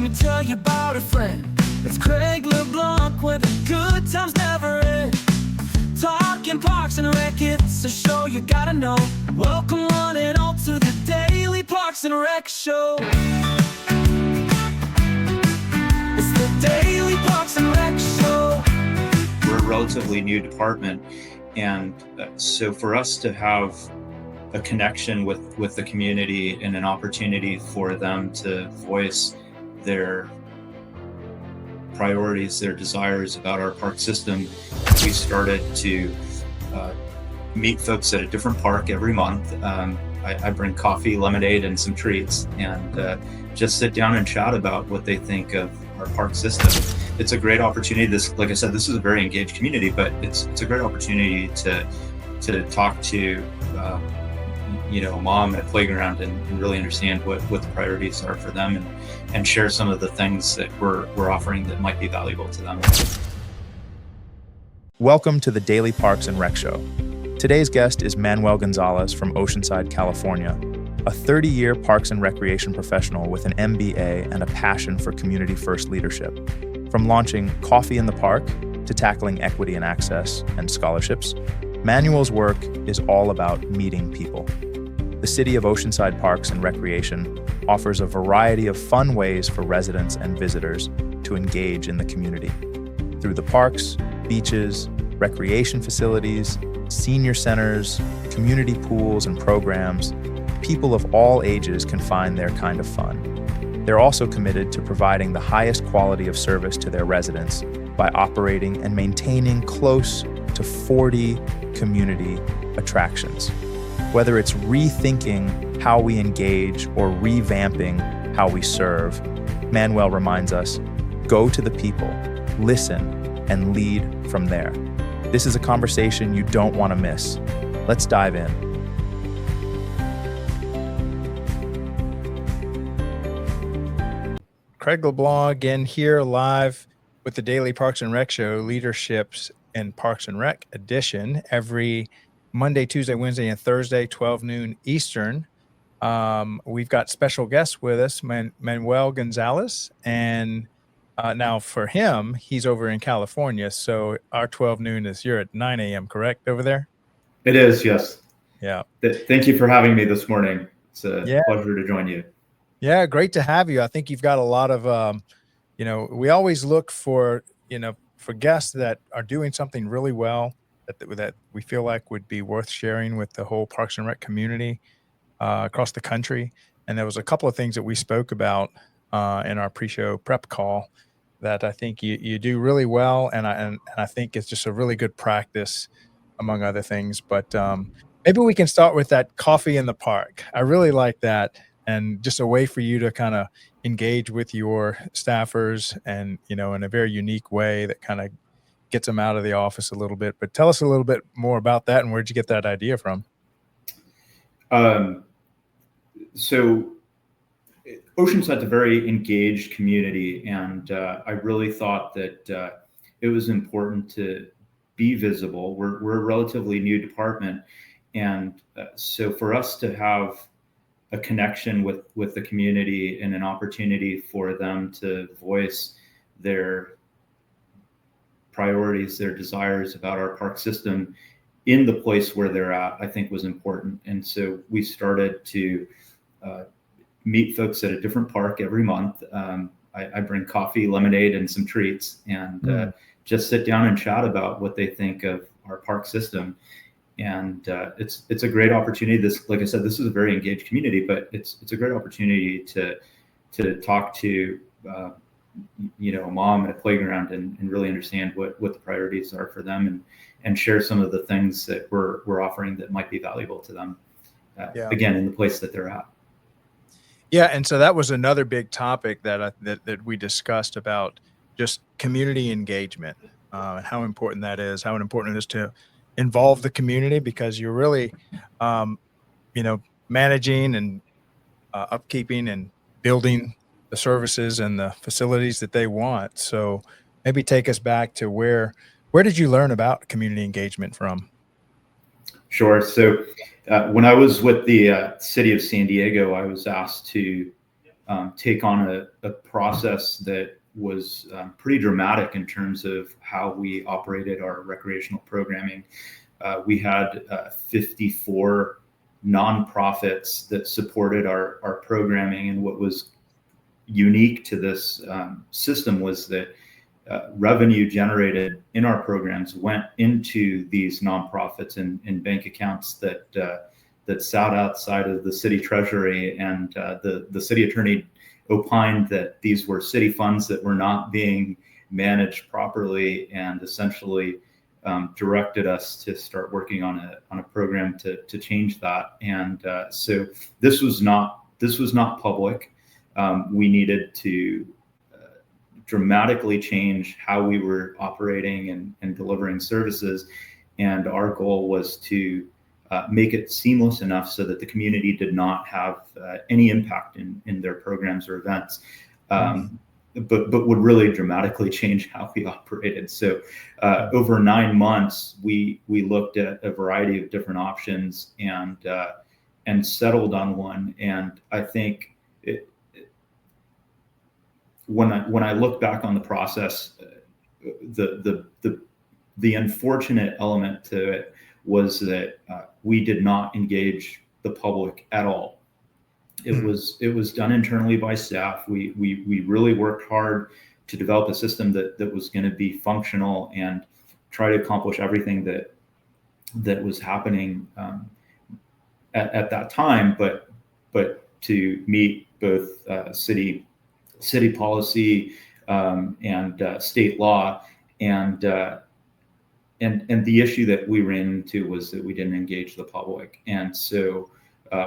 me tell you about a friend. It's Craig LeBlanc where the good times never end. Talking Parks and Rec, it's a show you gotta know. Welcome one and all to the Daily Parks and Rec Show. It's the Daily Parks and Rec Show. We're a relatively new department, and so for us to have a connection with the community and an opportunity for them to voice their priorities, their desires about our park system, we started to meet folks at a different park every month. I bring coffee, lemonade, and some treats, and just sit down and chat about what they think of our park system. It's a great opportunity. Like I said, this is a very engaged community, but it's a great opportunity to talk to mom at playground and really understand what the priorities are for them, and share some of the things that we're offering that might be valuable to them. Welcome to the Daily Parks and Rec Show. Today's guest is Manuel Gonzalez from Oceanside, California, a 30-year parks and recreation professional with an MBA and a passion for community-first leadership. From launching Coffee in the Park to tackling equity and access and scholarships, Manuel's work is all about meeting people. The City of Oceanside Parks and Recreation offers a variety of fun ways for residents and visitors to engage in the community. Through the parks, beaches, recreation facilities, senior centers, community pools and programs, people of all ages can find their kind of fun. They're also committed to providing the highest quality of service to their residents by operating and maintaining close to 40 community attractions. Whether it's rethinking how we engage or revamping how we serve, Manuel reminds us, go to the people, listen, and lead from there. This is a conversation you don't want to miss. Let's dive in. Craig LeBlanc again here live with the Daily Parks and Rec Show, Leaderships in Parks and Rec edition, every Monday, Tuesday, Wednesday, and Thursday, 12 noon Eastern. We've got special guests with us, Manuel Gonzalez, and now for him, he's over in California, so our 12 noon is here at 9 a.m., correct, over there? It is, yes. Yeah. Thank you for having me this morning. It's a pleasure to join you. Yeah, great to have you. I think you've got a lot of, we always look for guests that are doing something really well that we feel like would be worth sharing with the whole Parks and Rec community across the country. And there was a couple of things that we spoke about in our pre-show prep call that I think you do really well, and I think it's just a really good practice, among other things. But maybe we can start with that coffee in the park. I really like that, and just a way for you to kind of engage with your staffers, and in a very unique way that kind of gets them out of the office a little bit. But tell us a little bit more about that, and where'd you get that idea from? So Oceanside's a very engaged community, and I really thought that it was important to be visible. We're a relatively new department, and so for us to have a connection with the community and an opportunity for them to voice their priorities, their desires about our park system in the place where they're at, I think was important. And so we started to meet folks at a different park every month. I bring coffee, lemonade, and some treats, and just sit down and chat about what they think of our park system. And it's a great opportunity. Like I said, this is a very engaged community, but it's a great opportunity to talk to mom at a playground and really understand what the priorities are for them, and share some of the things that we're offering that might be valuable to them. Again, in the place that they're at. Yeah, and so that was another big topic that we discussed about just community engagement, and how important that is, how important it is to involve the community, because you're really, managing and upkeeping and building the services and the facilities that they want. So maybe take us back to where did you learn about community engagement from? Sure. So when I was with the city of San Diego, I was asked to take on a process that was pretty dramatic in terms of how we operated our recreational programming. We had 54 nonprofits that supported our programming, and what was unique to this system was that revenue generated in our programs went into these nonprofits in bank accounts that sat outside of the city treasury, and the city attorney opined that these were city funds that were not being managed properly, and essentially directed us to start working on a program to change that. And so this was not public. We needed to dramatically change how we were operating and delivering services, and our goal was to make it seamless enough so that the community did not have any impact in their programs or events, but would really dramatically change how we operated. So over 9 months, we looked at a variety of different options and settled on one. And I think when I look back on the process, the unfortunate element to it was that we did not engage the public at all. It was done internally by staff. We really worked hard to develop a system that was going to be functional and try to accomplish everything that was happening at that time, but to meet both city policy and state law, and the issue that we ran into was that we didn't engage the public. And so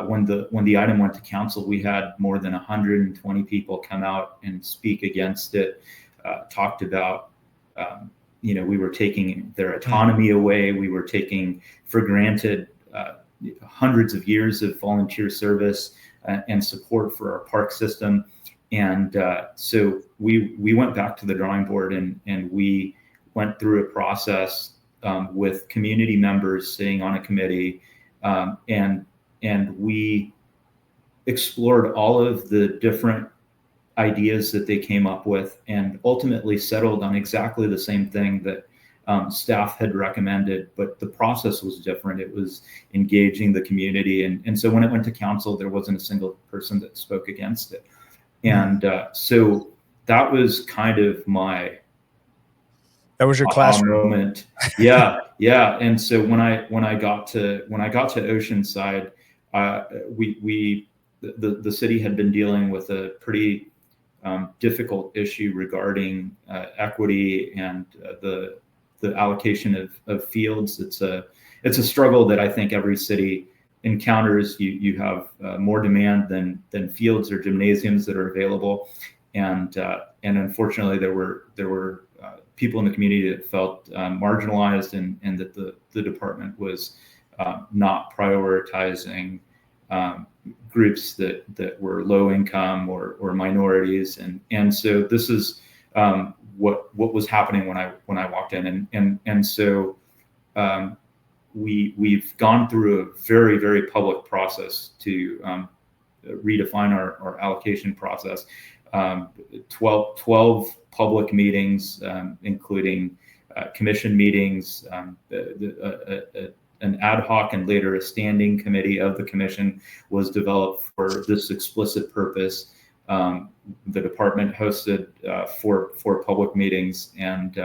when the item went to council, we had more than 120 people come out and speak against it, talked about we were taking their autonomy away, we were taking for granted hundreds of years of volunteer service and support for our park system. And so we went back to the drawing board, and we went through a process with community members sitting on a committee, and we explored all of the different ideas that they came up with, and ultimately settled on exactly the same thing that staff had recommended, but the process was different. It was engaging the community. And so when it went to council, there wasn't a single person that spoke against it. And so that was kind of that was your classroom moment. Yeah. And so when I got to Oceanside, the city had been dealing with a pretty difficult issue regarding equity and the allocation of fields. It's a struggle that I think every city encounters. You have more demand than fields or gymnasiums that are available, and unfortunately there were people in the community that felt marginalized, and that the department was not prioritizing groups that were low income or minorities, and so this is what was happening when I walked in, and so we've gone through a very, very public process to redefine our allocation process. 12 public meetings, including commission meetings, an ad hoc and later a standing committee of the commission was developed for this explicit purpose. The department hosted four public meetings, and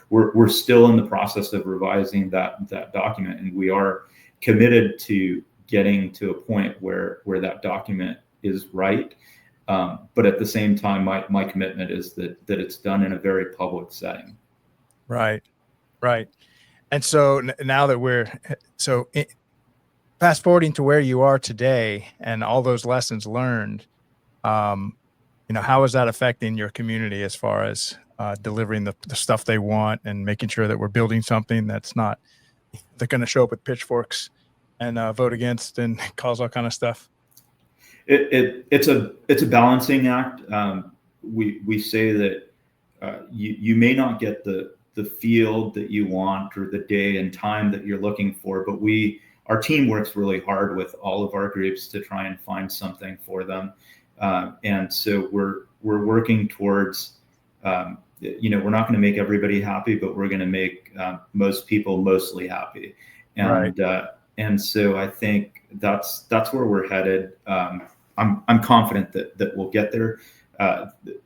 we're still in the process of revising that document, and we are committed to getting to a point where that document is right. But at the same time, my commitment is that it's done in a very public setting. Right. And so now that fast forwarding to where you are today and all those lessons learned, how is that affecting your community as far as delivering the stuff they want and making sure that we're building something that's not, they're going to show up with pitchforks and vote against and cause all kind of stuff? It's a balancing act. We say that you may not get the field that you want or the day and time that you're looking for, but our team works really hard with all of our groups to try and find something for them. And so we're working towards, we're not going to make everybody happy, but we're going to make most people mostly happy. And and so I think that's where we're headed. I'm confident that we'll get there.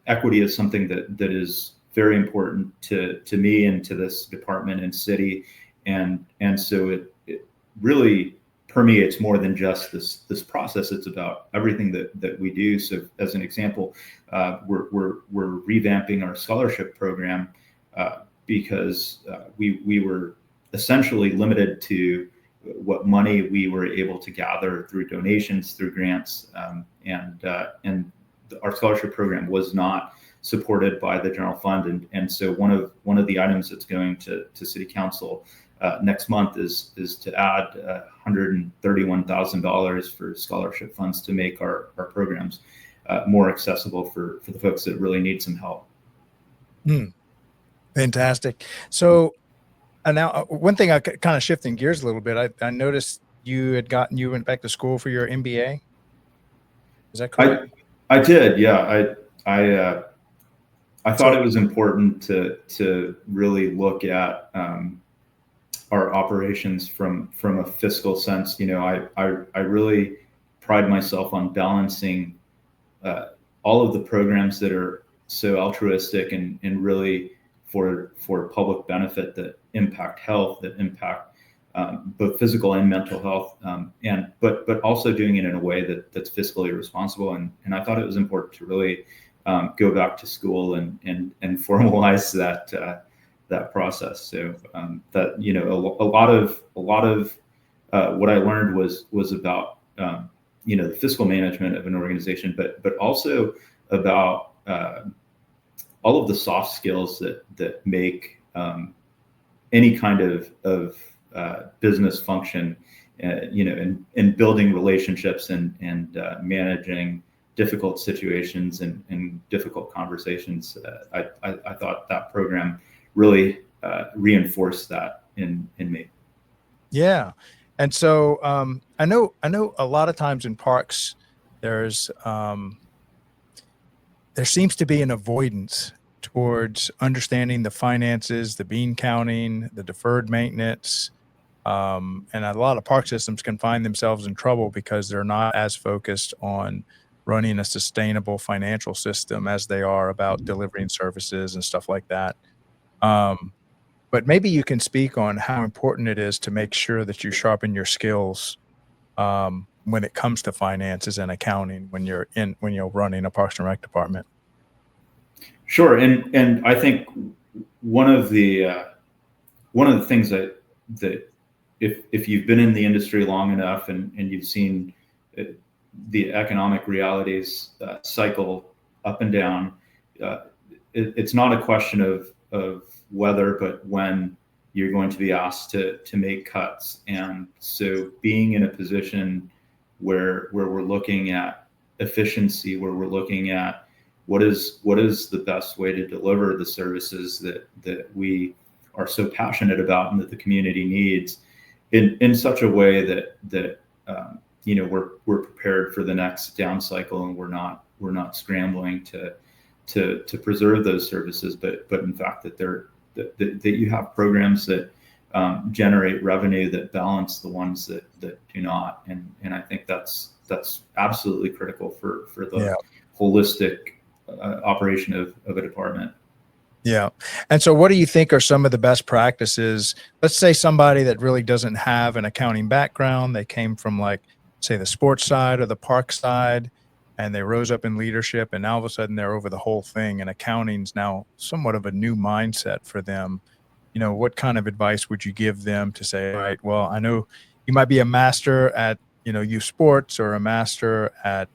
Equity is something that is very important to me and to this department and city, and so it really permeates more than just this process. It's about everything that we do. So as an example, we're revamping our scholarship program because we were essentially limited to what money we were able to gather through donations, through grants, and our scholarship program was not supported by the general fund. And so one of the items that's going to City Council next month is to add $131,000 for scholarship funds to make our programs more accessible for the folks that really need some help. Fantastic. So now one thing, I kind of shifting gears a little bit. I noticed you went back to school for your MBA. Is that correct? I did. Yeah. I thought it was important to really look at our operations from a fiscal sense. I really pride myself on balancing all of the programs that are so altruistic and really for public benefit, that impact health, that impact both physical and mental health, but also doing it in a way that's fiscally responsible. And I thought it was important to really go back to school and formalize that process. So that a lot of what I learned was about the fiscal management of an organization, but also about all of the soft skills that make any kind of business function, in building relationships and managing difficult situations and difficult conversations. I thought that program really reinforced that in me. Yeah. And so I know a lot of times in parks, there seems to be an avoidance towards understanding the finances, the bean counting, the deferred maintenance. And a lot of park systems can find themselves in trouble because they're not as focused on running a sustainable financial system as they are about delivering services and stuff like that. But maybe you can speak on how important it is to make sure that you sharpen your skills when it comes to finances and accounting when you're running a Parks and Rec department. Sure, and I think one of the things that if you've been in the industry long enough and you've seen the economic realities cycle up and down, it's not a question of whether, but when you're going to be asked to make cuts. And so being in a position where we're looking at efficiency, where we're looking at what is the best way to deliver the services that we are so passionate about and that the community needs in such a way that we're prepared for the next down cycle, and we're not scrambling to preserve those services, but in fact that you have programs that generate revenue that balance the ones that do not, and I think that's absolutely critical for the holistic operation of a department. Yeah. And so what do you think are some of the best practices? Let's say somebody that really doesn't have an accounting background, they came from, like, say, the sports side or the park side, and they rose up in leadership, and now all of a sudden they're over the whole thing, and accounting's now somewhat of a new mindset for them. What kind of advice would you give them to say, all right, well, I know you might be a master at, youth sports or a master at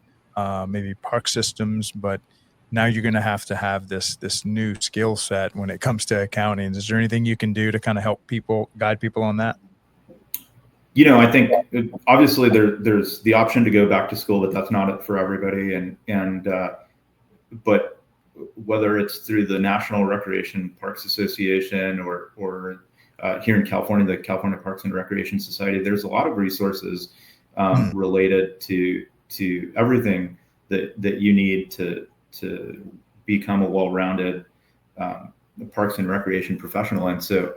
maybe park systems, but now you're going to have this new skill set when it comes to accounting. Is there anything you can do to kind of help guide people on that? I think obviously there's the option to go back to school, but that's not it for everybody. But whether it's through the National Recreation Parks Association or here in California, the California Parks and Recreation Society, there's a lot of resources related to everything that you need to become a well-rounded parks and recreation professional. And so,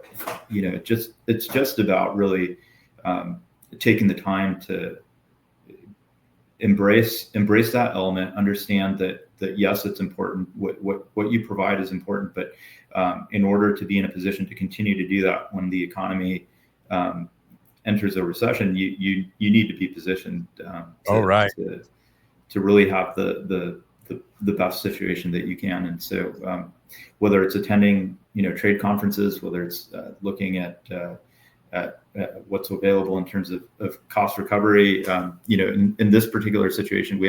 it's just about really taking the time to embrace that element, understand that yes, it's important. What you provide is important, but in order to be in a position to continue to do that when the economy enters a recession, you need to be positioned to really have the best situation that you can. And so whether it's attending trade conferences, whether it's looking at what's available in terms of cost recovery, in this particular situation,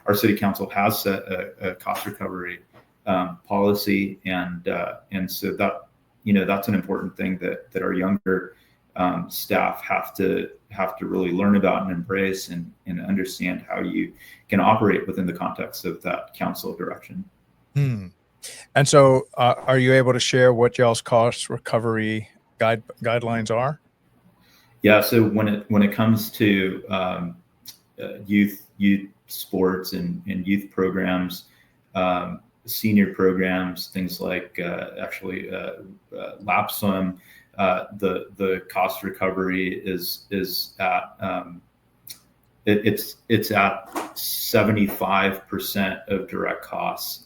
our city council has set a cost recovery policy, and so that's an important thing that our younger staff have to really learn about and embrace and understand how you can operate within the context of that council direction. And so are you able to share what y'all's cost recovery guidelines are? Yeah, so when it comes to youth sports and youth programs, senior programs, things like lap swim, the cost recovery is at it's at 75% of direct costs,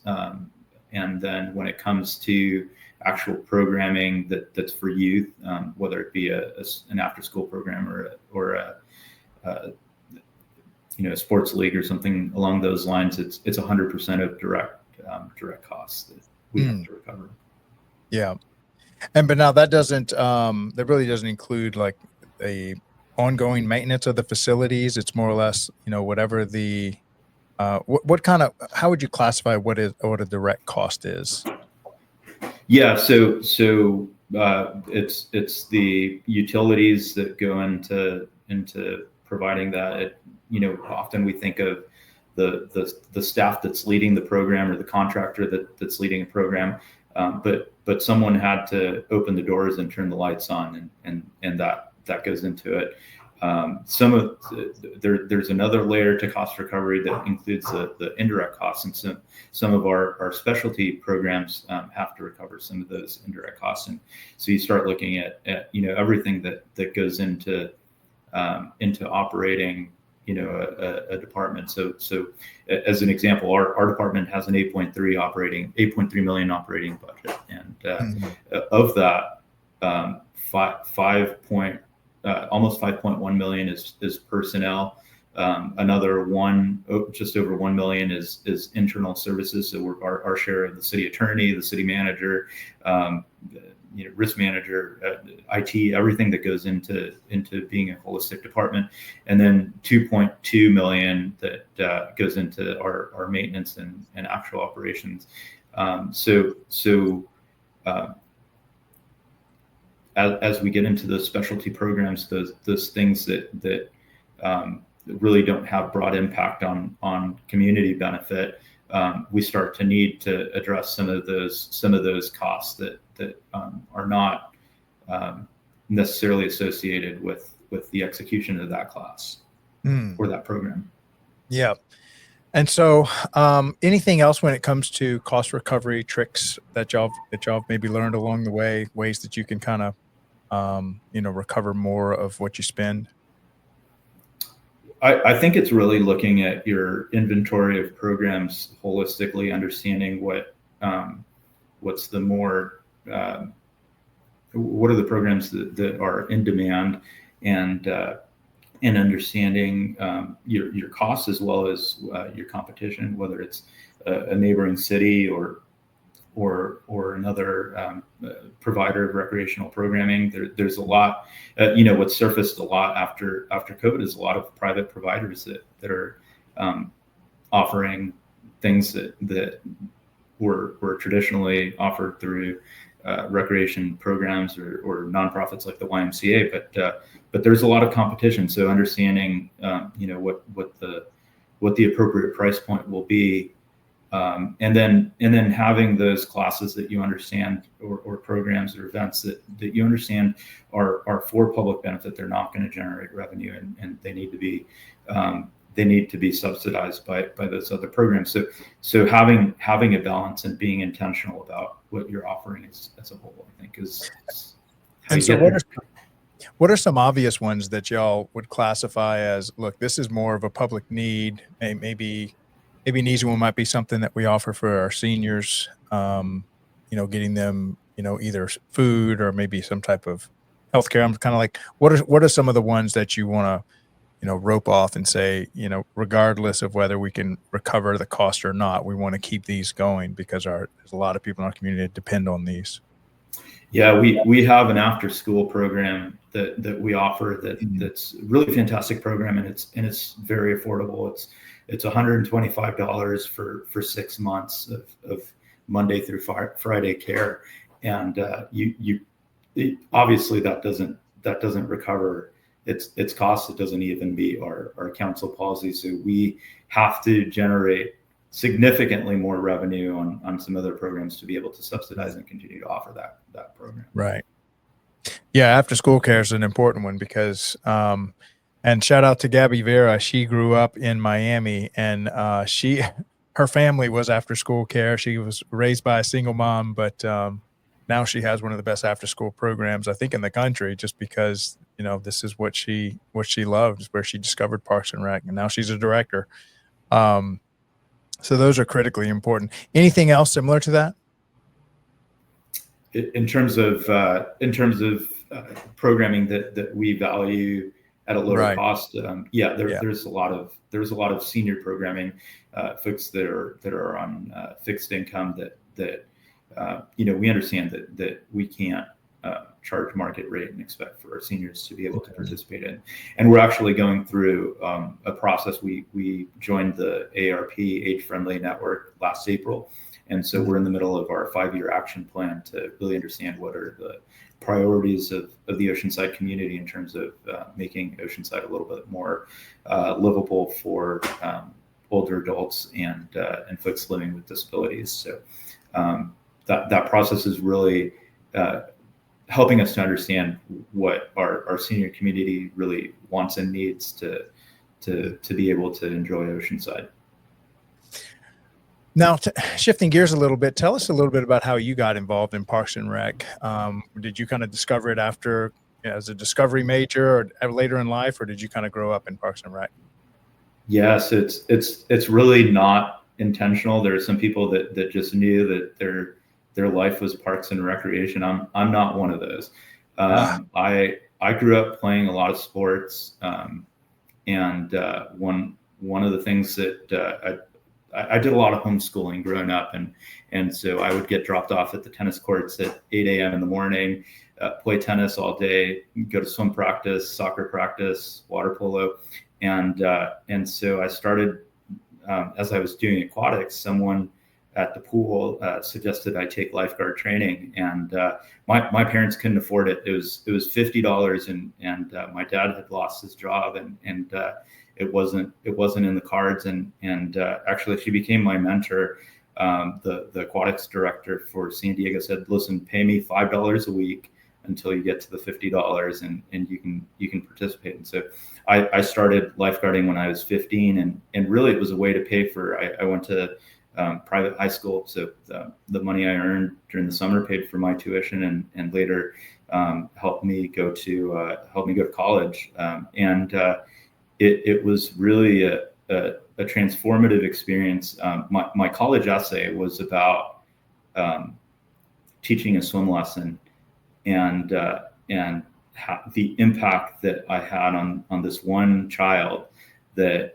and then when it comes to actual programming that's for youth, whether it be an after-school program or a sports league or something along those lines, it's 100% of direct costs that we have to recover. Yeah. But now that really doesn't include like a ongoing maintenance of the facilities. It's more or less, whatever the how would you classify what a direct cost is? Yeah, so it's the utilities that go into providing that. Often we think of the staff that's leading the program or the contractor that's leading a program, but someone had to open the doors and turn the lights on, and that goes into it. There's another layer to cost recovery that includes the indirect costs, and some of our specialty programs have to recover some of those indirect costs. And so you start looking at everything that goes into operating a department. So as an example, our department has an 8.3 million operating budget, and of that, almost 5.1 million is personnel. Another just over 1 million is internal services. So our share of the city attorney, the city manager, risk manager, IT, everything that goes into being a holistic department. And then 2.2 million that goes into our maintenance and actual operations. As we get into those specialty programs, those things that really don't have broad impact on community benefit, we start to need to address some of those costs that are not necessarily associated with the execution of that class or that program. Yeah. And so anything else when it comes to cost recovery tricks that y'all maybe learned along the way, ways that you can kind of recover more of what you spend? I think it's really looking at your inventory of programs holistically, understanding what are the programs that are in demand, and understanding your costs as well as your competition, whether it's a neighboring city or another provider of recreational programming. There's a lot, what's surfaced a lot after COVID is a lot of private providers that are offering things that were traditionally offered through recreation programs or nonprofits like the YMCA, but there's a lot of competition. So understanding, what the appropriate price point will be. And then having those classes that you understand or programs or events that you understand are for public benefit. They're not going to generate revenue, and they need to be they need to be subsidized by those other programs. So having a balance and being intentional about what you're offering as a whole, I think is how And you so get there. what are some obvious ones that y'all would classify as, look, this is more of a public need, maybe needs one might be something that we offer for our seniors, getting them, either food or maybe some type of healthcare. I'm kind of like, what are some of the ones that you want to, rope off and say, regardless of whether we can recover the cost or not, we want to keep these going because there's a lot of people in our community that depend on these. Yeah, we have an after school program that we offer that's really fantastic program, and it's very affordable. It's $125 for 6 months of Monday through Friday care, and obviously that doesn't recover its costs. It doesn't even meet our council policy. So we have to generate significantly more revenue on some other programs to be able to subsidize and continue to offer that program. Right. Yeah, after school care is an important one because and shout out to Gabby Vera. She grew up in Miami, and her family was after school care. She was raised by a single mom, but now she has one of the best after school programs, I think, in the country, just because, this is what she loved, where she discovered Parks and Rec, and now she's a director. So those are critically important. Anything else similar to that? In terms of programming that we value at a lower cost, there's a lot of senior programming, folks that are on fixed income that we understand that we can't charge market rate and expect for our seniors to be able to participate in. And we're actually going through a process. We joined the ARP Age Friendly Network last April. And so we're in the middle of our 5-year action plan to really understand what are the priorities of the Oceanside community in terms of making Oceanside a little bit more livable for older adults and folks living with disabilities. So that process is really helping us to understand what our senior community really wants and needs to be able to enjoy Oceanside. Now, shifting gears a little bit, tell us a little bit about how you got involved in Parks and Rec. Did you kind of discover it after as a discovery major or later in life, or did you kind of grow up in Parks and Rec? Yes, it's really not intentional. There are some people that just knew that their life was parks and recreation. I'm not one of those. I grew up playing a lot of sports, and one of the things that I did a lot of homeschooling growing up, and so I would get dropped off at the tennis courts at 8 a.m. in the morning, play tennis all day, go to swim practice, soccer practice, water polo, and so I started as I was doing aquatics. Someone at the pool suggested I take lifeguard training, and my parents couldn't afford it. It was $50, and my dad had lost his job, and it wasn't in the cards, and actually she became my mentor. The aquatics director for San Diego said, "Listen, pay me $5 a week until you get to the $50, and you can participate." And so I started lifeguarding when I was 15, and really it was a way to pay for. I went to private high school, so the money I earned during the summer paid for my tuition, and later helped me go to college. It was really a transformative experience. My college essay was about teaching a swim lesson, and the impact that I had on this one child that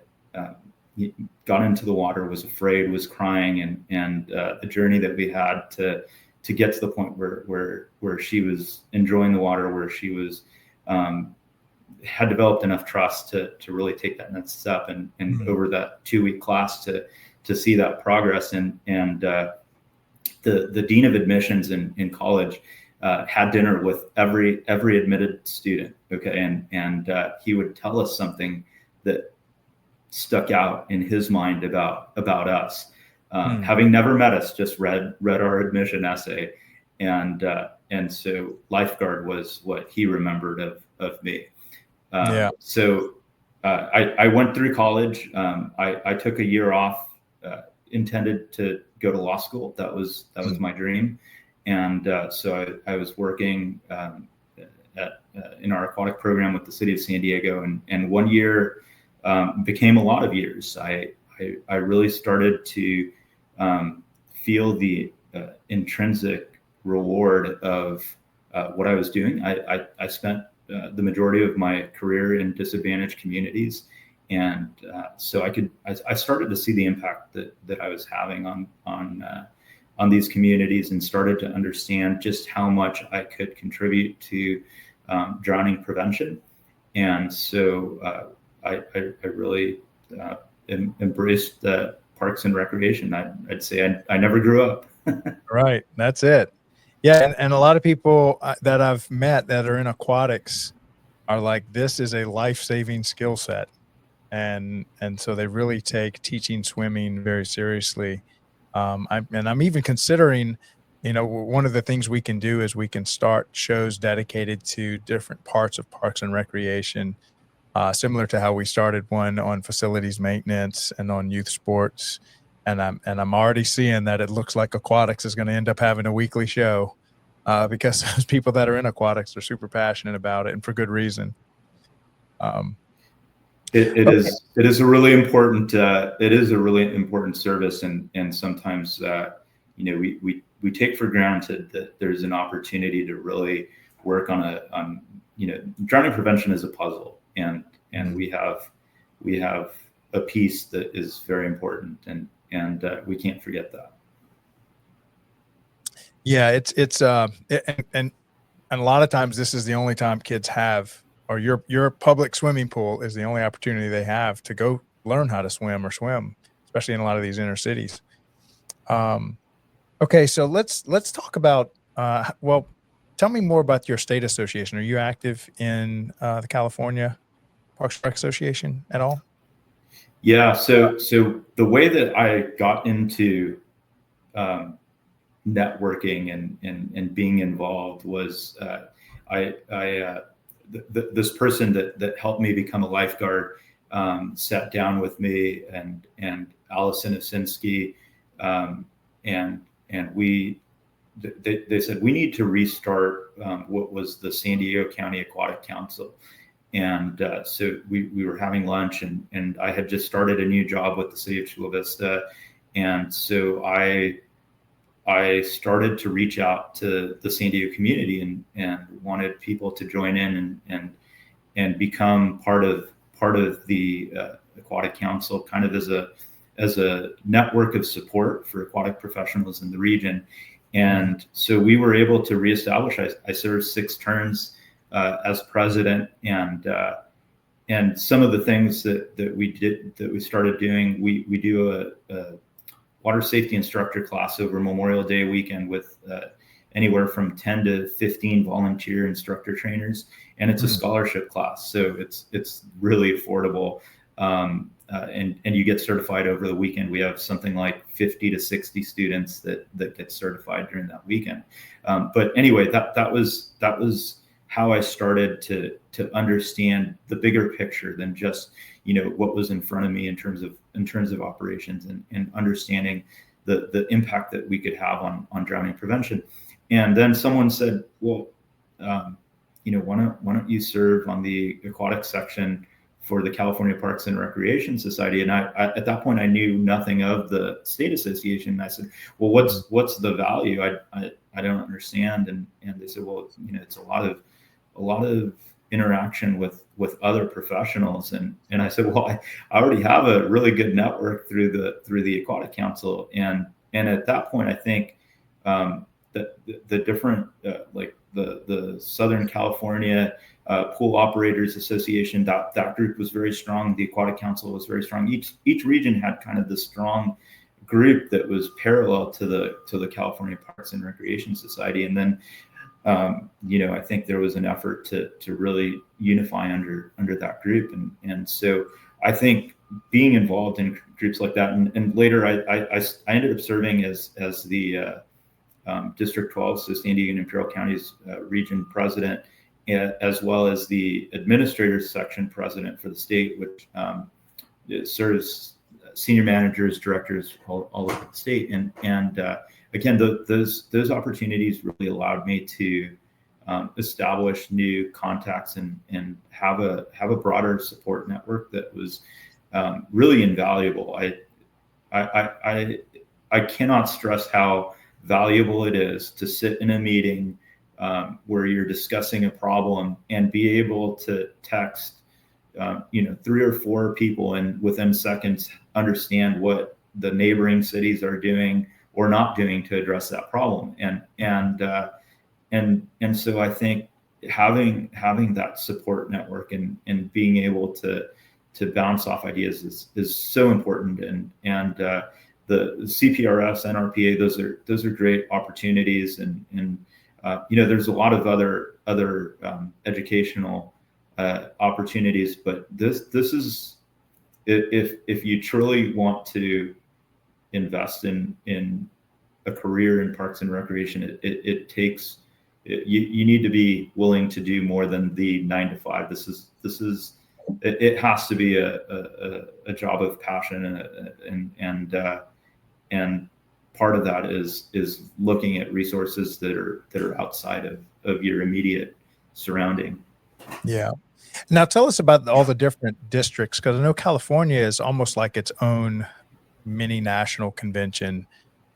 got into the water, was afraid, was crying, and the journey that we had to get to the point where she was enjoying the water, where she was had developed enough trust to really take that next step, and over that 2-week class to see that progress. And the dean of admissions in college had dinner with every admitted student. Okay. And he would tell us something that stuck out in his mind about us, having never met us, just read our admission essay. And so lifeguard was what he remembered of me. So I went through college. I took a year off, intended to go to law school. That was my dream. And so I was working in our aquatic program with the city of San Diego, and 1 year became a lot of years. I really started to feel the intrinsic reward of what I was doing. I spent the majority of my career in disadvantaged communities, and so I started to see the impact that I was having on these communities, and started to understand just how much I could contribute to drowning prevention. And so I really embraced the parks and recreation. I'd say I never grew up. Right. That's it. Yeah. And a lot of people that I've met that are in aquatics are like, this is a life-saving skill set. And so they really take teaching swimming very seriously. I'm even considering, one of the things we can do is we can start shows dedicated to different parts of parks and recreation, similar to how we started one on facilities maintenance and on youth sports. And I'm already seeing that it looks like aquatics is going to end up having a weekly show, because those people that are in aquatics are super passionate about it, and for good reason. It is a really important service, and sometimes we take for granted that there's an opportunity to really work on drowning prevention is a puzzle, and we have a piece that is very important, and we can't forget that. Yeah, and a lot of times this is the only time kids have, or your public swimming pool is the only opportunity they have to go learn how to swim or swim, especially in a lot of these inner cities. Okay, so let's talk about, well, tell me more about your state association. Are you active in the California Parks and Rec Association at all? Yeah, so the way that I got into networking and being involved was this person that helped me become a lifeguard sat down with me and Allison Osinski, and they said we need to restart what was the San Diego County Aquatic Council. And so we were having lunch, and I had just started a new job with the city of Chula Vista. And so I started to reach out to the San Diego community and wanted people to join in and become part of the Aquatic Council, kind of as a network of support for aquatic professionals in the region. And so we were able to reestablish. I served 6 terms as president, and some of the things that we started doing, we do a water safety instructor class over Memorial Day weekend with anywhere from 10 to 15 volunteer instructor trainers, and it's a scholarship class, so it's really affordable, and you get certified over the weekend. We have something like 50 to 60 students that get certified during that weekend. But anyway, that was how I started to understand the bigger picture than just what was in front of me in terms of operations, and understanding the impact that we could have on drowning prevention. And then someone said, well, why don't you serve on the aquatic section for the California Parks and Recreation Society? And I at that point I knew nothing of the state association. And I said, well, what's the value? I don't understand. And they said, well, it's a lot of interaction with other professionals. And I said, well, I already have a really good network through the Aquatic Council. And at that point, I think that the different, like the Southern California Pool Operators Association, that group was very strong. The Aquatic Council was very strong. Each region had kind of this strong group that was parallel to the California Parks and Recreation Society. And then I think there was an effort to really unify under that group. And so I think being involved in groups like that, and later I ended up serving as the District 12, so San Diego and Imperial County's region president. as well as the administrators section president for the state, which it serves senior managers, directors all over the state. And again, those opportunities really allowed me to establish new contacts and have a broader support network that was really invaluable. I cannot stress how valuable it is to sit in a meeting where you're discussing a problem and be able to text 3 or 4 people and within seconds understand what the neighboring cities are doing or not doing to address that problem. And so I think having that support network and being able to bounce off ideas is so important. And the CPRS, NRPA, those are great opportunities. And there's a lot of other educational opportunities, but this is, if you truly want to invest in a career in parks and recreation, it takes, you need to be willing to do more than the 9 to 5. It has to be a job of passion, and part of that is looking at resources that are outside of your immediate surrounding. Yeah. Now tell us about all the different districts, because I know California is almost like its own mini national convention.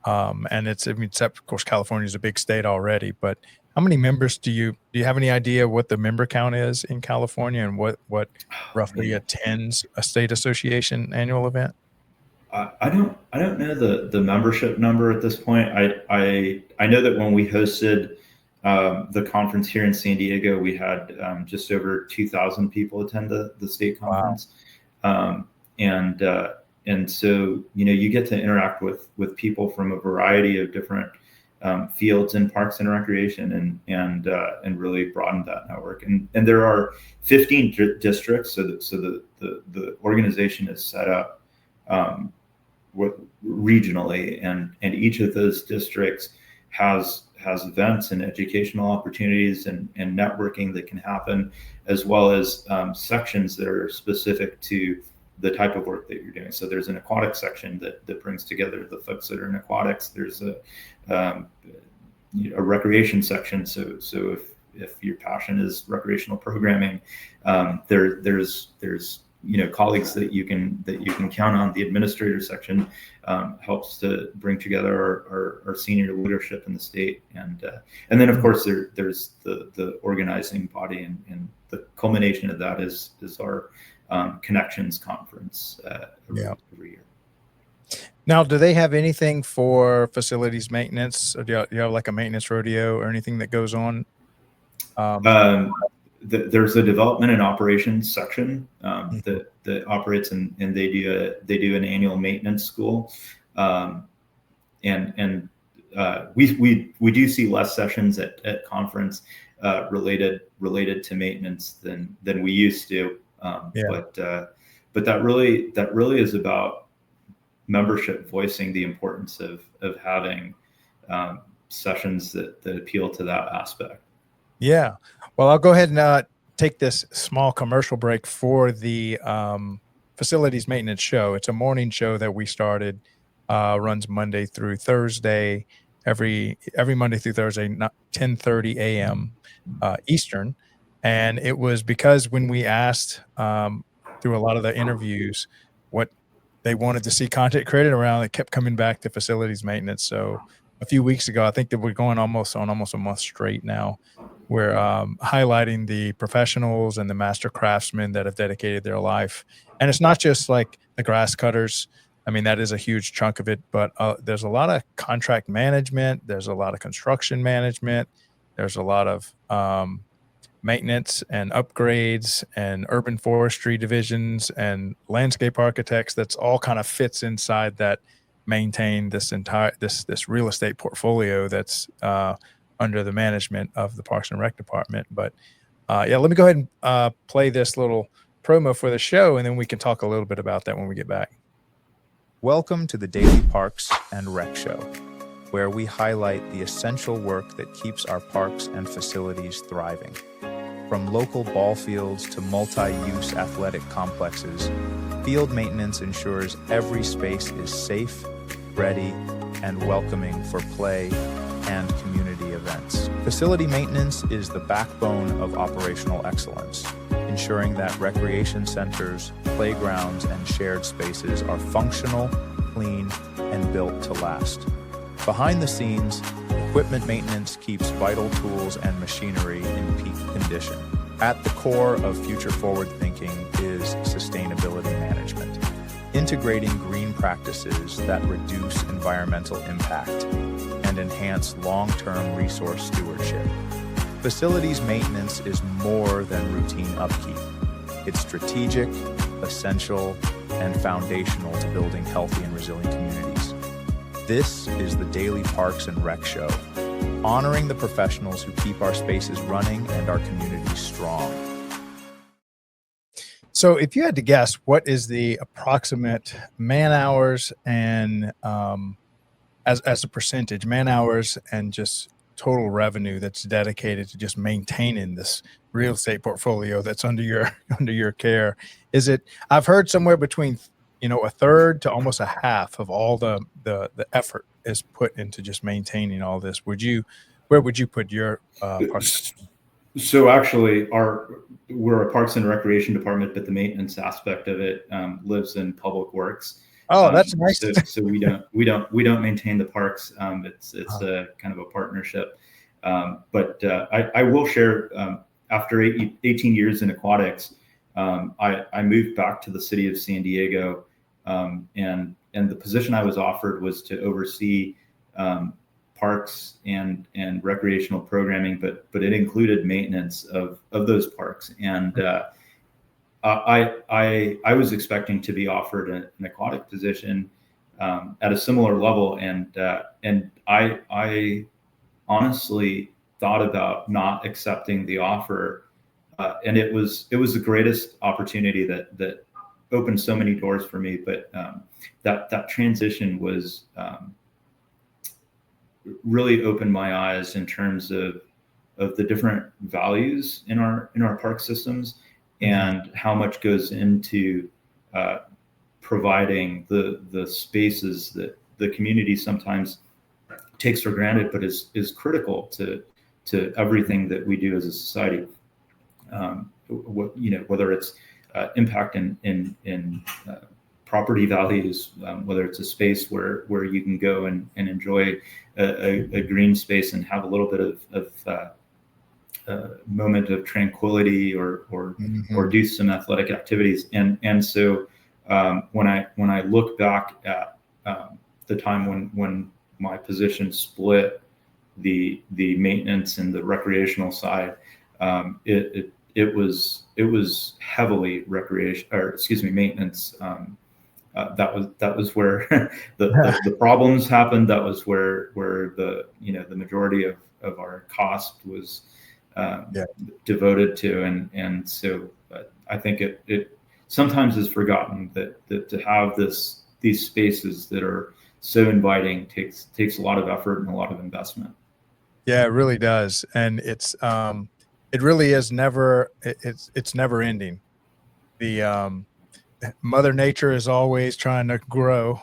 And except of course, California is a big state already, but how many members do you have any idea what the member count is in California and what roughly attends a state association annual event? I don't know the membership number at this point. I know that when we hosted the conference here in San Diego, we had just over 2,000 people attend the state conference. Wow. And so you get to interact with people from a variety of different fields in parks and recreation, and really broaden that network. And there are 15 districts, so the organization is set up regionally, and each of those districts has events and educational opportunities and networking that can happen, as well as sections that are specific to the type of work that you're doing. So there's an aquatic section that brings together the folks that are in aquatics. There's a recreation section. So if your passion is recreational programming, there's colleagues that you can count on. The administrator section helps to bring together our senior leadership in the state, and then of course there's the organizing body, and the culmination of that is our Connections conference every year. Now, do they have anything for facilities maintenance? Or do you have like a maintenance rodeo or anything that goes on? There's a development and operations section that operates, and they do an annual maintenance school, and we do see less sessions at conference related to maintenance than we used to. But that really is about membership voicing the importance of having sessions that appeal to that aspect. Yeah. Well, I'll go ahead and take this small commercial break for the facilities maintenance show. It's a morning show that we started, runs Monday through Thursday, every Monday through Thursday, 10:30 a.m. Eastern. And it was because when we asked through a lot of the interviews what they wanted to see content created around, it kept coming back to facilities maintenance. So a few weeks ago, I think that we're going almost a month straight now, we're highlighting the professionals and the master craftsmen that have dedicated their life. And it's not just like the grass cutters. I mean, that is a huge chunk of it, but there's a lot of contract management. There's a lot of construction management. There's a lot of maintenance and upgrades and urban forestry divisions and landscape architects. That's all kind of fits inside that maintain this entire this real estate portfolio that's under the management of the Parks and Rec department. But let me go ahead and play this little promo for the show, and then we can talk a little bit about that when we get back. Welcome to the Daily Parks and Rec Show, where we highlight the essential work that keeps our parks and facilities thriving. From local ball fields to multi-use athletic complexes, field maintenance ensures every space is safe, ready, and welcoming for play and community events. Facility maintenance is the backbone of operational excellence, ensuring that recreation centers, playgrounds, and shared spaces are functional, clean, and built to last. Behind the scenes, equipment maintenance keeps vital tools and machinery in peak condition. At the core of future forward thinking is sustainability management, integrating green practices that reduce environmental impact and enhance long-term resource stewardship. Facilities maintenance is more than routine upkeep. It's strategic, essential, and foundational to building healthy and resilient communities. This is the Daily Parks and Rec Show, honoring the professionals who keep our spaces running and our communities strong. So if you had to guess, what is the approximate man hours and as a percentage, man hours and just total revenue that's dedicated to just maintaining this real estate portfolio that's under your care? Is it, I've heard somewhere between, a third to almost a half of all the effort is put into just maintaining all this. Where would you put your parks? So actually, we're a Parks and Recreation department, but the maintenance aspect of it lives in Public Works. Oh, that's nice. So we don't maintain the parks. It's a kind of a partnership. But I will share. After 18 years in aquatics, I moved back to the city of San Diego, and the position I was offered was to oversee parks and recreational programming, but it included maintenance of those parks. And I was expecting to be offered an aquatic position at a similar level, and I honestly thought about not accepting the offer, and it was the greatest opportunity that opened so many doors for me. But that transition was really opened my eyes in terms of the different values in our park systems and how much goes into providing the spaces that the community sometimes takes for granted, but is critical to everything that we do as a society. Whether it's impact in property values, whether it's a space where you can go and enjoy a green space and have a little bit of moment of tranquility or do some athletic activities. And so when I look back at the time when my position split the maintenance and the recreational side, it was heavily maintenance. That was where the problems happened. That was where the majority of our cost was devoted to, and so I think it sometimes is forgotten that to have these spaces that are so inviting takes a lot of effort and a lot of investment. Yeah, it really does, and it really is never ending. The Mother Nature is always trying to grow,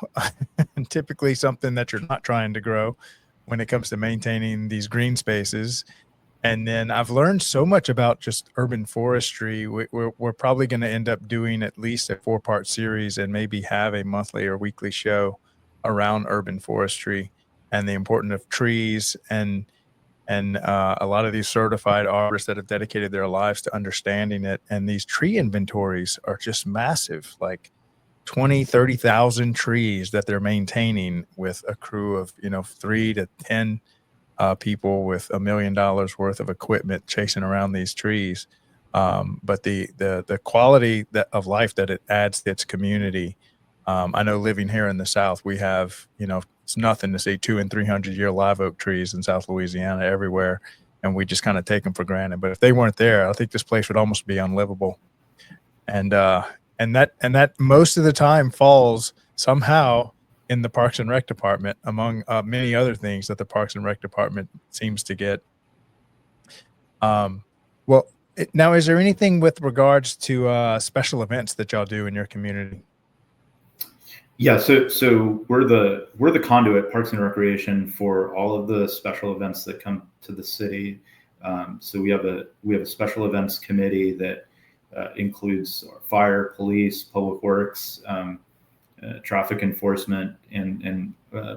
and typically something that you're not trying to grow when it comes to maintaining these green spaces. And then I've learned so much about just urban forestry. We're probably going to end up doing at least a 4-part series and maybe have a monthly or weekly show around urban forestry and the importance of trees and a lot of these certified arborists that have dedicated their lives to understanding it. And these tree inventories are just massive, like 20, 30,000 trees that they're maintaining with a crew of, 3 to 10 people with $1 million worth of equipment chasing around these trees. But the quality of life that it adds to its community. I know living here in the South, we have, it's nothing to see 200- and 300-year live oak trees in South Louisiana everywhere, and we just kind of take them for granted. But if they weren't there, I think this place would almost be unlivable. And that most of the time falls somehow in the Parks and Rec department, among many other things that the Parks and Rec department seems to get. Well, Now, is there anything with regards to special events that y'all do in your community? Yeah, so we're the conduit, Parks and Recreation, for all of the special events that come to the city. So we have a special events committee that includes fire, police, public works, traffic enforcement, and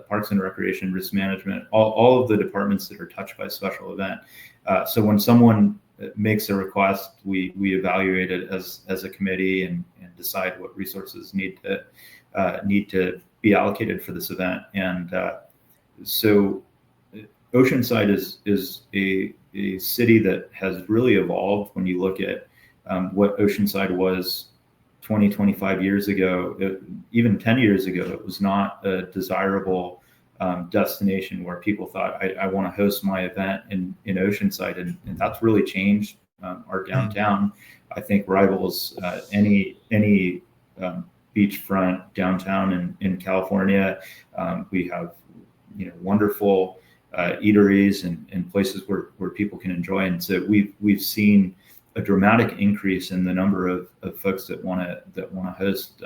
Parks and Recreation, risk management. All of the departments that are touched by special event. So when someone makes a request, we evaluate it as a committee and decide what resources need to be allocated for this event. And so Oceanside is a city that has really evolved. When you look at what Oceanside was 20, 25 years ago, even 10 years ago, it was not a desirable destination where people thought, I want to host my event in Oceanside, and that's really changed. Our downtown, I think, rivals any beachfront downtown in California. We have wonderful eateries and places where people can enjoy. And so we've seen a dramatic increase in the number of folks that want to host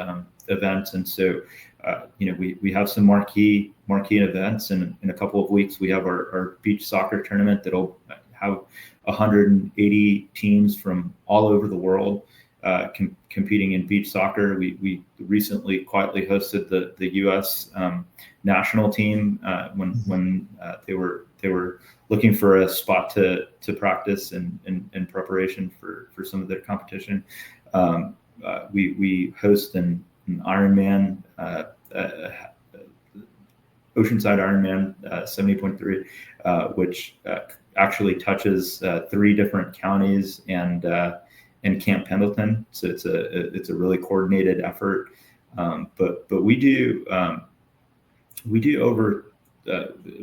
events. And so we have some marquee events, and in a couple of weeks we have our beach soccer tournament that'll have 180 teams from all over the world competing in beach soccer. We recently quietly hosted the U.S. National team when they were looking for a spot to practice in preparation for some of their competition. We host an Ironman, Oceanside Ironman 70.3, which actually touches 3 different counties and Camp Pendleton. So it's a really coordinated effort. But we do over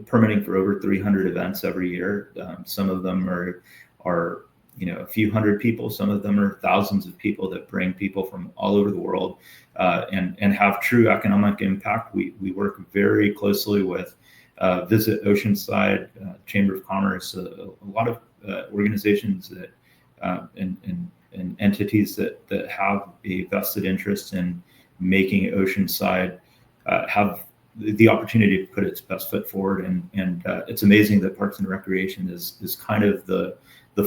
permitting for over 300 events every year. Some of them are a few hundred people. Some of them are thousands of people that bring people from all over the world and have true economic impact. We work very closely with Visit Oceanside, Chamber of Commerce, a lot of organizations that and entities that have a vested interest in making Oceanside have the opportunity to put its best foot forward. And it's amazing that Parks and Recreation is kind of the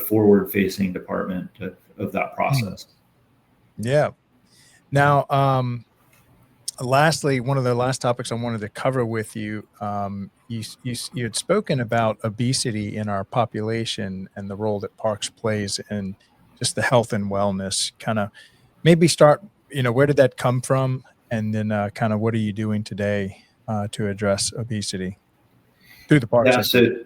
forward-facing department of that process. Yeah. Now, lastly, one of the last topics I wanted to cover with you, you had spoken about obesity in our population and the role that parks plays in just the health and wellness. Kind of maybe start, where did that come from? And then kind of what are you doing today to address obesity through the park system?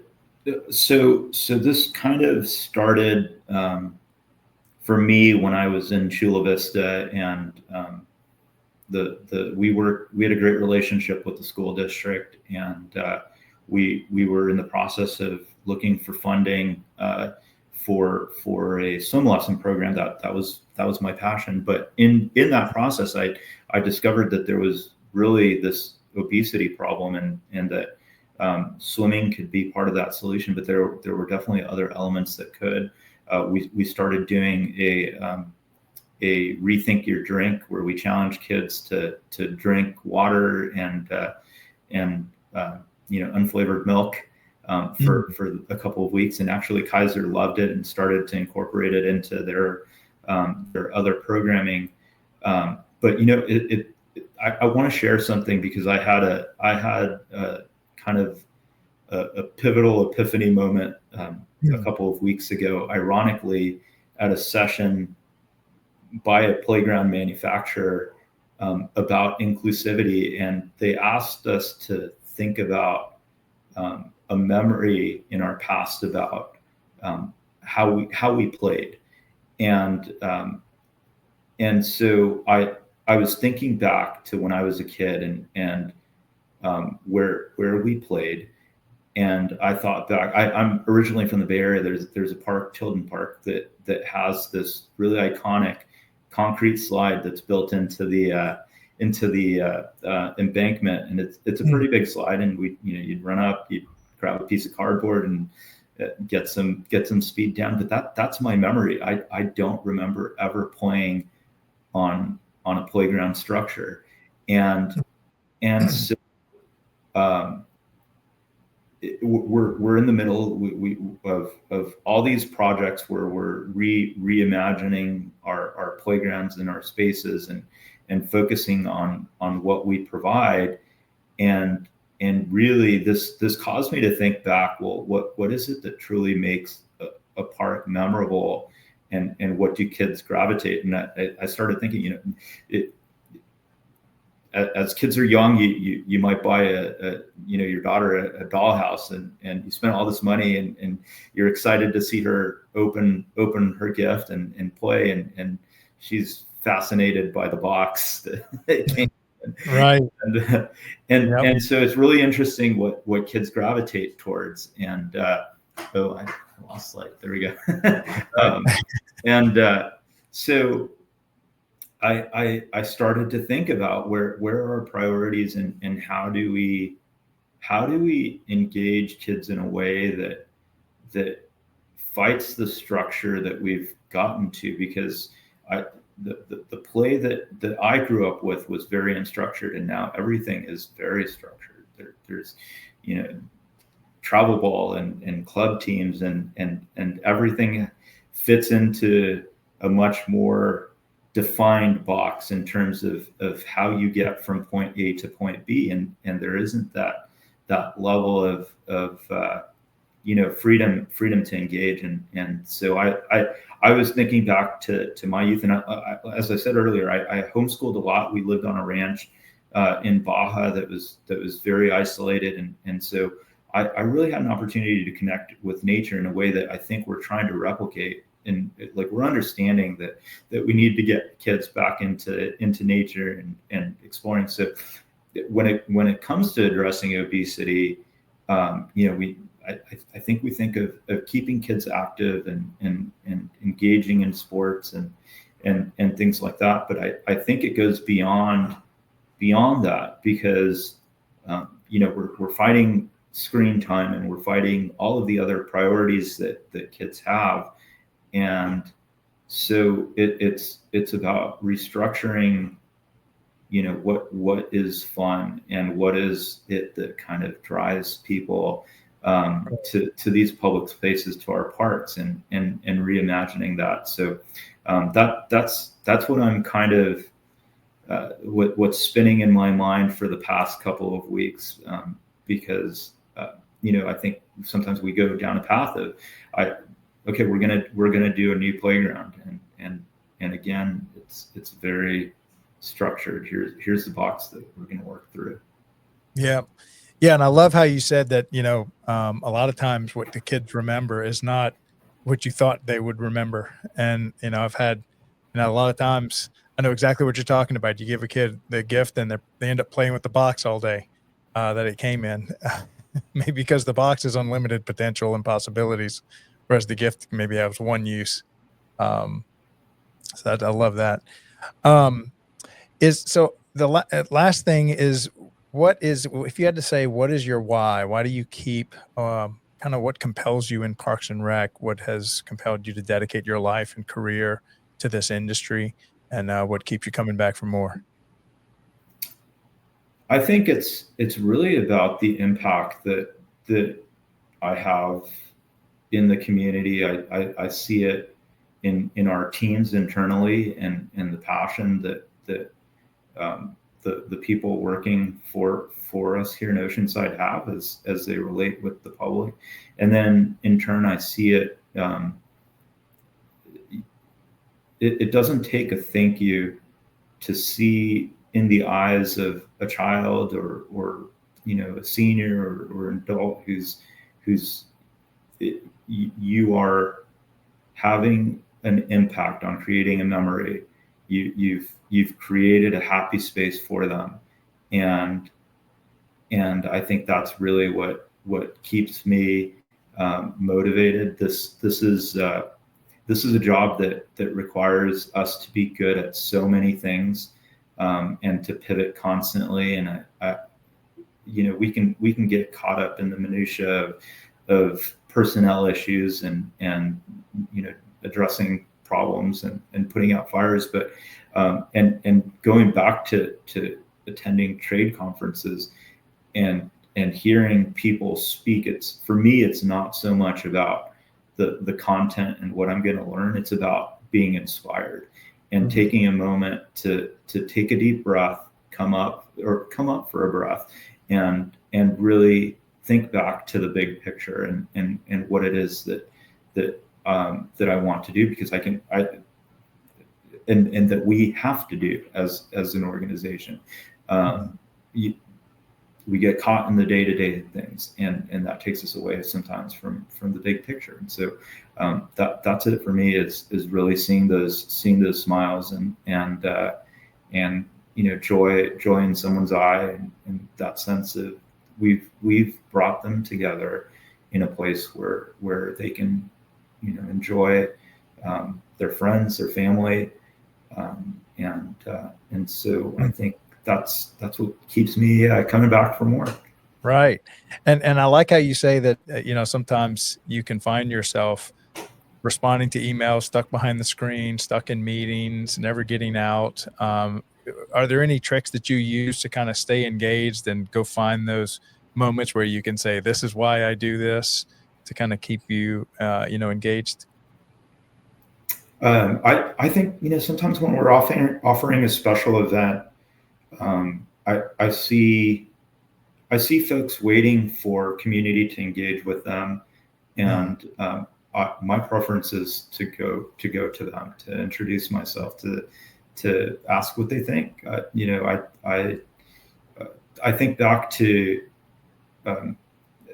So this kind of started for me when I was in Chula Vista, and we had a great relationship with the school district, and we were in the process of looking for funding for a swim lesson program. That was my passion. But in that process, I discovered that there was really this obesity problem, and that swimming could be part of that solution, but there were definitely other elements that could. We started doing a rethink your drink, where we challenge kids to drink water and unflavored milk for a couple of weeks. And actually Kaiser loved it and started to incorporate it into their other programming. But I want to share something, because I had a kind of a pivotal epiphany moment a couple of weeks ago, ironically, at a session by a playground manufacturer about inclusivity. And they asked us to think about a memory in our past about how we played. And so I was thinking back to when I was a kid and where we played. And I thought back, I'm originally from the Bay Area. There's a park, Tilden Park, that has this really iconic concrete slide that's built into the embankment. And it's a pretty big slide. And you'd run up, you'd grab a piece of cardboard and get some speed down. But that's my memory. I don't remember ever playing on a playground structure, and so we're in the middle of all these projects where we're reimagining our playgrounds and our spaces and focusing on what we provide, and really this caused me to think back, well, what is it that truly makes a park memorable, and what do kids gravitate? And I started thinking, as kids are young, you might buy your daughter a dollhouse, and you spend all this money, and you're excited to see her open her gift and play, and she's fascinated by the box that came. Right. And so it's really interesting what kids gravitate towards. And I lost slide. There we go. So I started to think about where are our priorities, and how do we engage kids in a way that fights the structure that we've gotten to, because the play that I grew up with was very unstructured, and now everything is very structured. There's travel ball and club teams, and everything fits into a much more defined box in terms of how you get from point A to point B, and there isn't that level of freedom to engage. And so I was thinking back to my youth, and as I said earlier, I homeschooled a lot. We lived on a ranch in Baja that was very isolated, and so I really had an opportunity to connect with nature in a way that I think we're trying to replicate. And like, we're understanding that we need to get kids back into nature and exploring. So when it comes to addressing obesity, I think we think of keeping kids active and engaging in sports and things like that. But I think it goes beyond that, because we're fighting screen time, and we're fighting all of the other priorities that kids have. And so it's about restructuring, what is fun, and what is it that kind of drives people to these public spaces, to our parks, and reimagining that. So that's what I'm kind of what's spinning in my mind for the past couple of weeks, because I think sometimes we go down a path of we're gonna do a new playground, and again, it's very structured. Here's the box that we're gonna work through. Yeah. And I love how you said that, a lot of times what the kids remember is not what you thought they would remember. And, I've had, a lot of times I know exactly what you're talking about. You give a kid the gift, and they end up playing with the box all day that it came in, maybe because the box has unlimited potential and possibilities, whereas the gift maybe has one use. So I love that. The last thing is, if you had to say, what is your why? Why do you keep, kind of what compels you in Parks and Rec? What has compelled you to dedicate your life and career to this industry, and what keeps you coming back for more? I think it's really about the impact that I have in the community. I see it in our teams internally, and the passion that the people working for us here in Oceanside have as they relate with the public. And then in turn, I see it, it doesn't take a thank you to see in the eyes of a child or a senior or an adult you are having an impact on creating a memory. You've created a happy space for them, and I think that's really what keeps me motivated. This is a job that requires us to be good at so many things, and to pivot constantly. And we can get caught up in the minutia of personnel issues and addressing problems and putting out fires, but and going back to attending trade conferences and hearing people speak. For me, it's not so much about the content and what I'm going to learn. It's about being inspired and taking a moment to take a deep breath, come up for a breath, and really think back to the big picture and what it is that I want to do, because and that we have to do as an organization. We get caught in the day-to-day things, and that takes us away sometimes from the big picture. And so that's it for me, is really seeing those smiles and joy in someone's eye, and that sense of we've brought them together in a place where they can enjoy their friends, their family, and so I think that's what keeps me coming back for more. Right. And I like how you say that, sometimes you can find yourself responding to emails, stuck behind the screen, stuck in meetings, never getting out. Are there any tricks that you use to kind of stay engaged and go find those moments where you can say, this is why I do this, to kind of keep you, engaged? I think, sometimes when we're offering a special event, I see folks waiting for community to engage with them, and my preference is to go to them, to introduce myself, to ask what they think. I think back to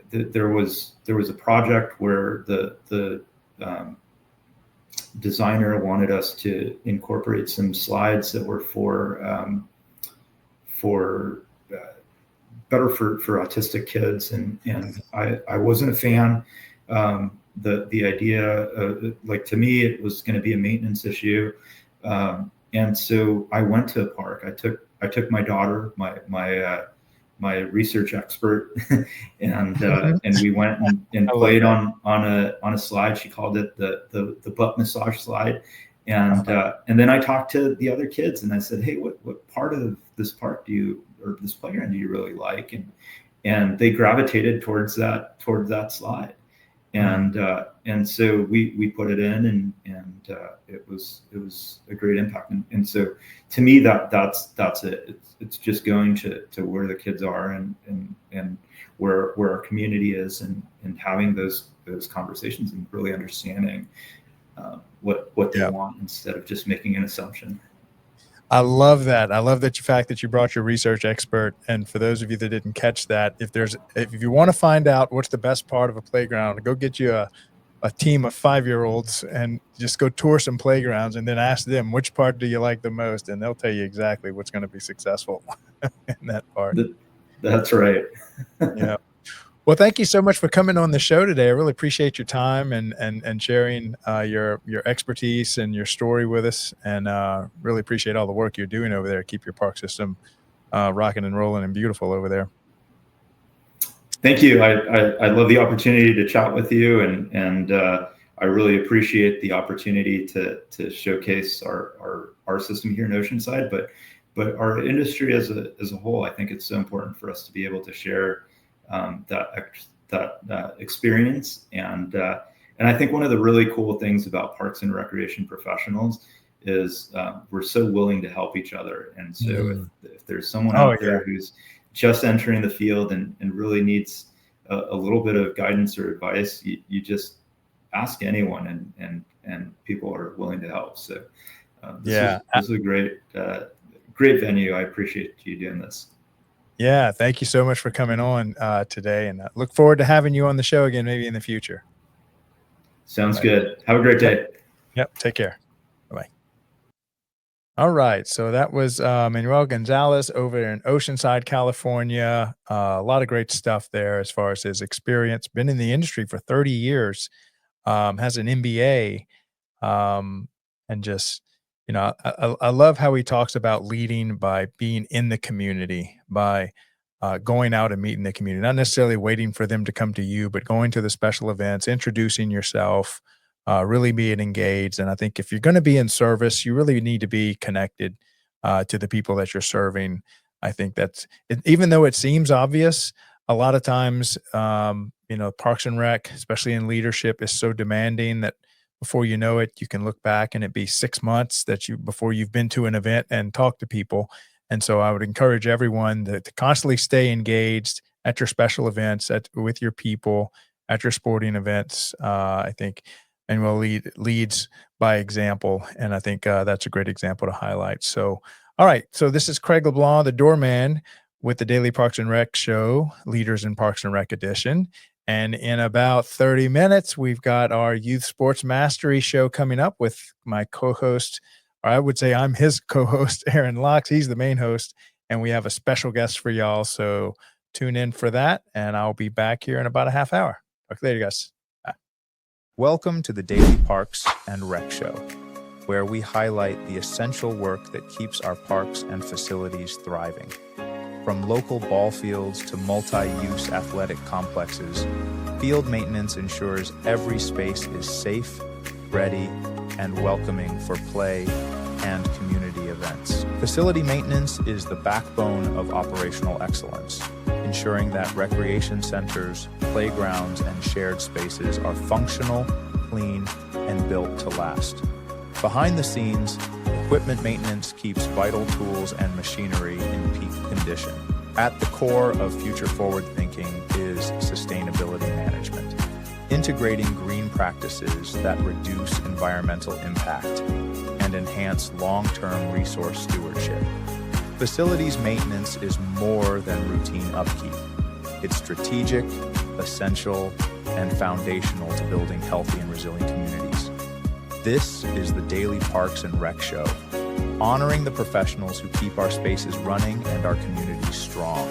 there was a project where the designer wanted us to incorporate some slides that were better for autistic kids, and I wasn't a fan. The idea, to me, it was going to be a maintenance issue, and so I went to a park. I took my daughter, my research expert, and we went and played on a slide. She called it the butt massage slide. And then I talked to the other kids, and I said, hey, what part of this park or this playground do you really like? And they gravitated towards that slide. And so we put it in, and it was a great impact. And so to me, that's it. It's just going to where the kids are and where our community is, and having those conversations and really understanding what they want, instead of just making an assumption. I love that. I love that fact that you brought your research expert. And for those of you that didn't catch that, if you want to find out what's the best part of a playground, go get you a team of 5-year-olds and just go tour some playgrounds, and then ask them, which part do you like the most? And they'll tell you exactly what's going to be successful in that part. That's right. Yeah. Well, thank you so much for coming on the show today. I really appreciate your time and sharing your expertise and your story with us, and really appreciate all the work you're doing over there. Keep your park system rocking and rolling and beautiful over there. Thank you. I love the opportunity to chat with you, and I really appreciate the opportunity to showcase our system here in Oceanside, but our industry as a whole. I think it's so important for us to be able to share that experience, and I think one of the really cool things about parks and recreation professionals is we're so willing to help each other. And so if there's someone out there who's just entering the field and really needs a little bit of guidance or advice, you just ask anyone, and people are willing to help. So this is a great venue. I appreciate you doing this. Yeah, thank you so much for coming on today, and look forward to having you on the show again, maybe in the future. Sounds good. Have a great day. Yep. Take care. Bye-bye. All right. So that was Manuel Gonzalez over in Oceanside, California. A lot of great stuff there as far as his experience. Been in the industry for 30 years, has an MBA, and just, I love how he talks about leading by being in the community, by going out and meeting the community, not necessarily waiting for them to come to you, but going to the special events, introducing yourself, really being engaged. And I think if you're going to be in service, you really need to be connected to the people that you're serving. I think that's it, even though it seems obvious, a lot of times, Parks and Rec, especially in leadership, is so demanding that before you know it, you can look back and it be 6 months before you've been to an event and talked to people. And so I would encourage everyone to constantly stay engaged at your special events, with your people, at your sporting events. I think Manuel leads by example, and I think that's a great example to highlight. So, all right. So this is Craig LeBlanc, the doorman, with the Daily Parks and Rec Show, Leaders in Parks and Rec Edition. And in about 30 minutes, we've got our Youth Sports Mastery Show coming up with my co-host, or I would say I'm his co-host, Aaron Locks. He's the main host, and we have a special guest for y'all. So tune in for that, and I'll be back here in about a half hour. Talk later, guys. Bye. Welcome to the Daily Parks and Rec Show, where we highlight the essential work that keeps our parks and facilities thriving. From local ball fields to multi-use athletic complexes, field maintenance ensures every space is safe, ready, and welcoming for play and community events. Facility maintenance is the backbone of operational excellence, ensuring that recreation centers, playgrounds, and shared spaces are functional, clean, and built to last. Behind the scenes, equipment maintenance keeps vital tools and machinery in peak condition. At the core of future forward thinking is sustainability management, integrating green practices that reduce environmental impact and enhance long-term resource stewardship. Facilities maintenance is more than routine upkeep. It's strategic, essential, and foundational to building healthy and resilient communities. This is the Daily Parks and Rec Show, honoring the professionals who keep our spaces running and our communities strong.